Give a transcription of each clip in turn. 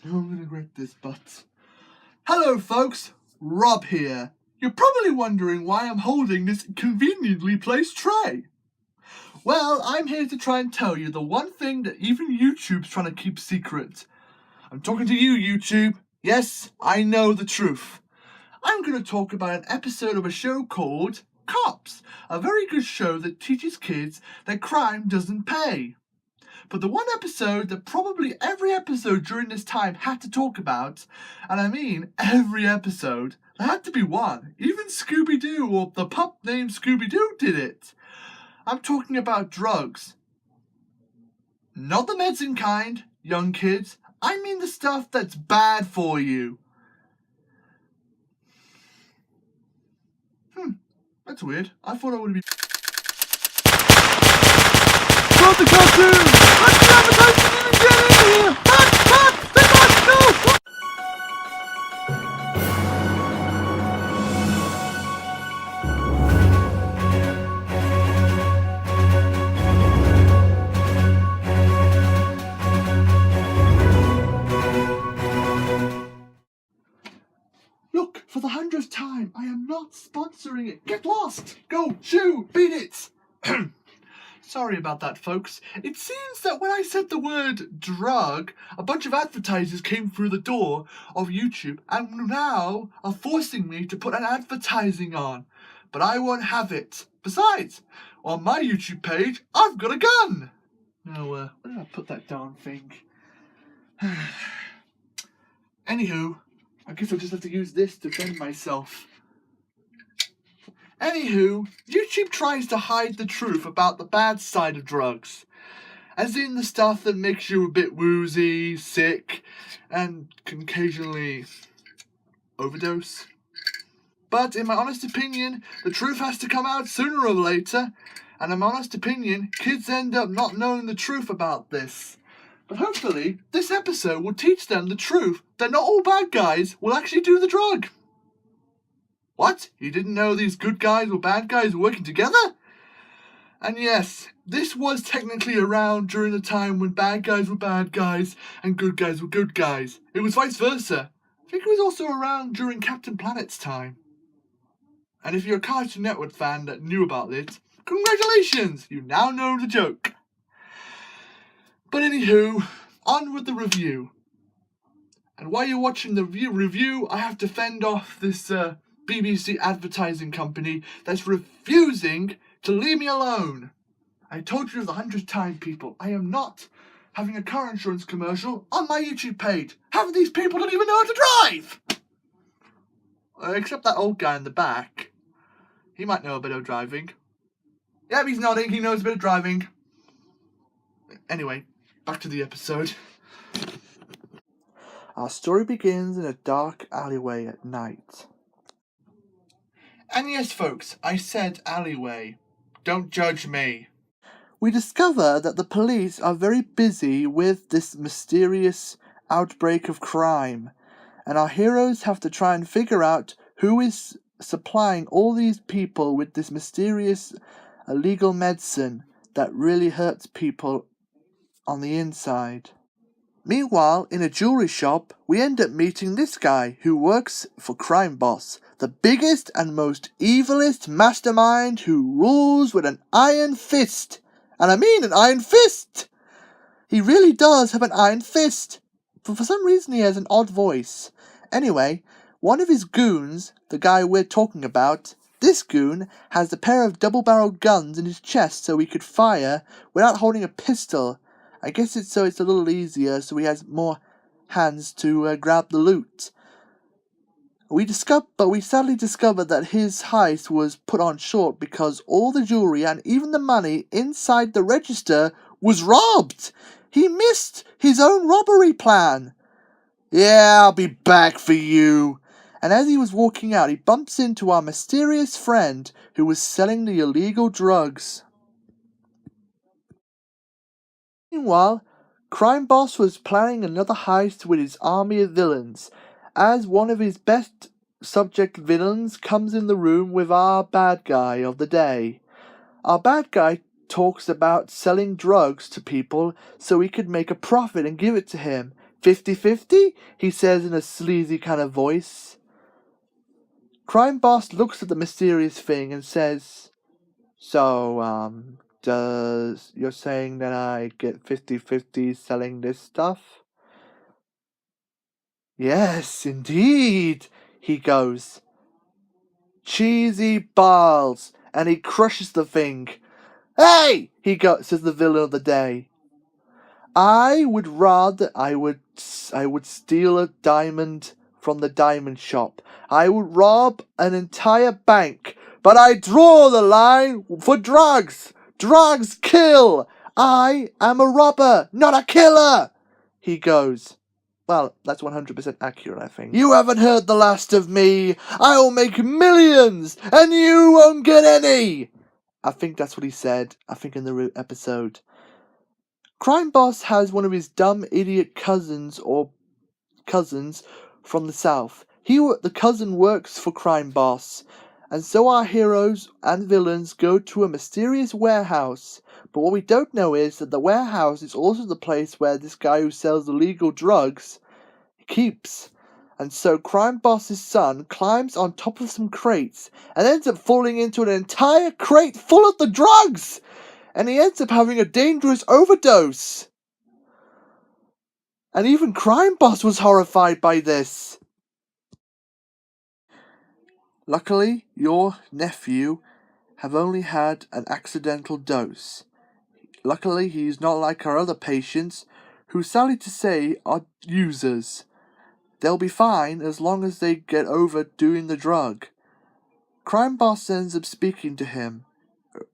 know I'm gonna regret this, but... Hello folks, Rob here. You're probably wondering why I'm holding this conveniently placed tray. Well, I'm here to try and tell you the one thing that even YouTube's trying to keep secret. I'm talking to you, YouTube. Yes, I know the truth. I'm going to talk about an episode of a show called Cops, a very good show that teaches kids that crime doesn't pay. But the one episode that probably every episode during this time had to talk about, and I mean every episode, there had to be one. Even Scooby-Doo or the pup named Scooby-Doo did it. I'm talking about drugs. Not the medicine kind, young kids. I mean the stuff that's bad for you. That's weird. I thought I would be... Stop the cartoon! Let the advertising even get in here! They must go! Look, for the 100th time, I am not sponsoring it. Get lost! Go, shoo, beat it! Sorry about that, folks. It seems that when I said the word drug, a bunch of advertisers came through the door of YouTube and now are forcing me to put an advertising on. But I won't have it. Besides, on my YouTube page, I've got a gun! Now, where did I put that darn thing? Anywho, I guess I'll just have to use this to defend myself. Anywho, YouTube tries to hide the truth about the bad side of drugs. As in the stuff that makes you a bit woozy, sick, and can occasionally overdose. But in my honest opinion, the truth has to come out sooner or later. And in my honest opinion, kids end up not knowing the truth about this. But hopefully, this episode will teach them the truth that not all bad guys will actually do the drug. What? You didn't know these good guys or bad guys were working together? And yes, this was technically around during the time when bad guys were bad guys and good guys were good guys. It was vice versa. I think it was also around during Captain Planet's time. And if you're a Cartoon Network fan that knew about it, congratulations! You now know the joke. But anywho, on with the review. And while you're watching the review, I have to fend off this BBC advertising company that's refusing to leave me alone. I told you the 100th time, people, I am not having a car insurance commercial on my YouTube page. Half of these people don't even know how to drive! Except that old guy in the back. He might know a bit of driving. Yep, he's nodding, he knows a bit of driving. Anyway, back to the episode. Our story begins in a dark alleyway at night. And yes, folks, I said alleyway. Don't judge me. We discover that the police are very busy with this mysterious outbreak of crime, and our heroes have to try and figure out who is supplying all these people with this mysterious illegal medicine that really hurts people on the inside. Meanwhile, in a jewelry shop, we end up meeting this guy who works for Crime Boss, the biggest and most evilest mastermind who rules with an iron fist. And I mean an iron fist! He really does have an iron fist. But for some reason he has an odd voice. Anyway, one of his goons, the guy we're talking about, this goon has a pair of double-barreled guns in his chest so he could fire without holding a pistol. I guess it's so it's a little easier, so he has more hands to grab the loot. We sadly discovered that his heist was put on short because all the jewelry and even the money inside the register was robbed. He missed his own robbery plan. Yeah, I'll be back for you. And as he was walking out, he bumps into our mysterious friend who was selling the illegal drugs. Meanwhile, Crime Boss was planning another heist with his army of villains, as one of his best subject villains comes in the room with our bad guy of the day. Our bad guy talks about selling drugs to people so he could make a profit and give it to him, 50-50? He says in a sleazy kind of voice. Crime Boss looks at the mysterious thing and says, So, you're saying that I get 50-50 selling this stuff? Yes, indeed, he goes. Cheesy balls, and he crushes the thing. Hey, says the villain of the day. I would steal a diamond from the diamond shop. I would rob an entire bank, but I draw the line for drugs. Drugs kill. I am a robber, not a killer. He goes. Well, that's 100% accurate, I think. You haven't heard the last of me. I'll make millions, and you won't get any. I think that's what he said. I think in the episode. Crime Boss has one of his dumb idiot cousins from the south. The cousin works for Crime Boss, and so our heroes and villains go to a mysterious warehouse. But what we don't know is that the warehouse is also the place where this guy who sells illegal drugs keeps. And so Crime Boss's son climbs on top of some crates and ends up falling into an entire crate full of the drugs! And he ends up having a dangerous overdose. And even Crime Boss was horrified by this. Luckily, your nephew have only had an accidental dose. Luckily, he's not like our other patients, who, sadly to say, are users. They'll be fine as long as they get over doing the drug. Crime Boss ends up speaking to him.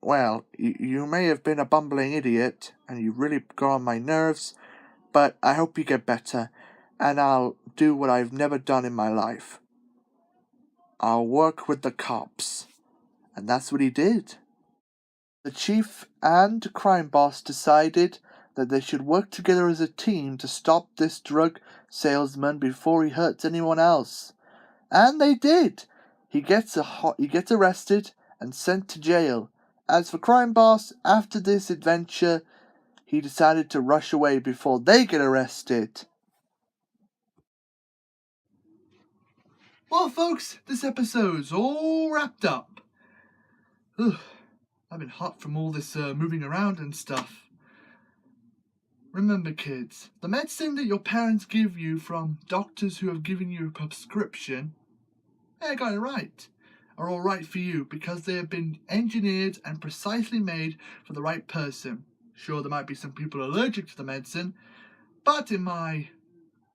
Well, you may have been a bumbling idiot, and you really got on my nerves, but I hope you get better, and I'll do what I've never done in my life. I'll work with the cops. And that's what he did. The chief and Crime Boss decided that they should work together as a team to stop this drug salesman before he hurts anyone else. And they did. He gets arrested and sent to jail. As for Crime Boss, after this adventure, he decided to rush away before they get arrested. Well, folks, this episode's all wrapped up. Ugh, I've been hot from all this moving around and stuff. Remember, kids, the medicine that your parents give you from doctors who have given you a prescription, I got it right, are all right for you because they have been engineered and precisely made for the right person. Sure, there might be some people allergic to the medicine, but in my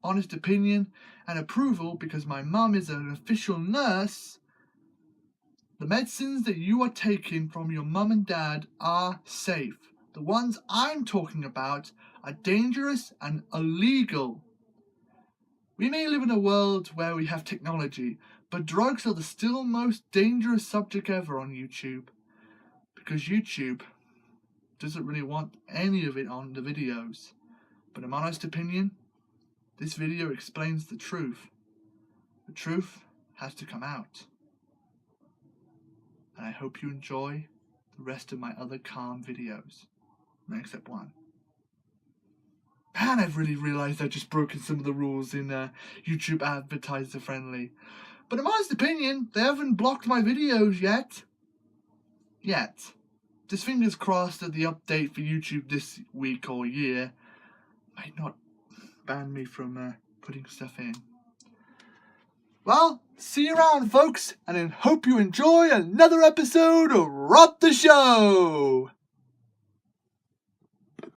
honest opinion and approval, because my mum is an official nurse, the medicines that you are taking from your mum and dad are safe. The ones I'm talking about are dangerous and illegal. We may live in a world where we have technology, but drugs are the still most dangerous subject ever on YouTube, because YouTube doesn't really want any of it on the videos. But in my honest opinion, this video explains the truth. The truth has to come out. And I hope you enjoy the rest of my other calm videos. Except one. Man, I've really realised I've just broken some of the rules in YouTube advertiser friendly. But in my honest opinion, they haven't blocked my videos yet. Just fingers crossed that the update for YouTube this week or year might not ban me from putting stuff in. Well, see you around, folks, and I hope you enjoy another episode of Rob the Show!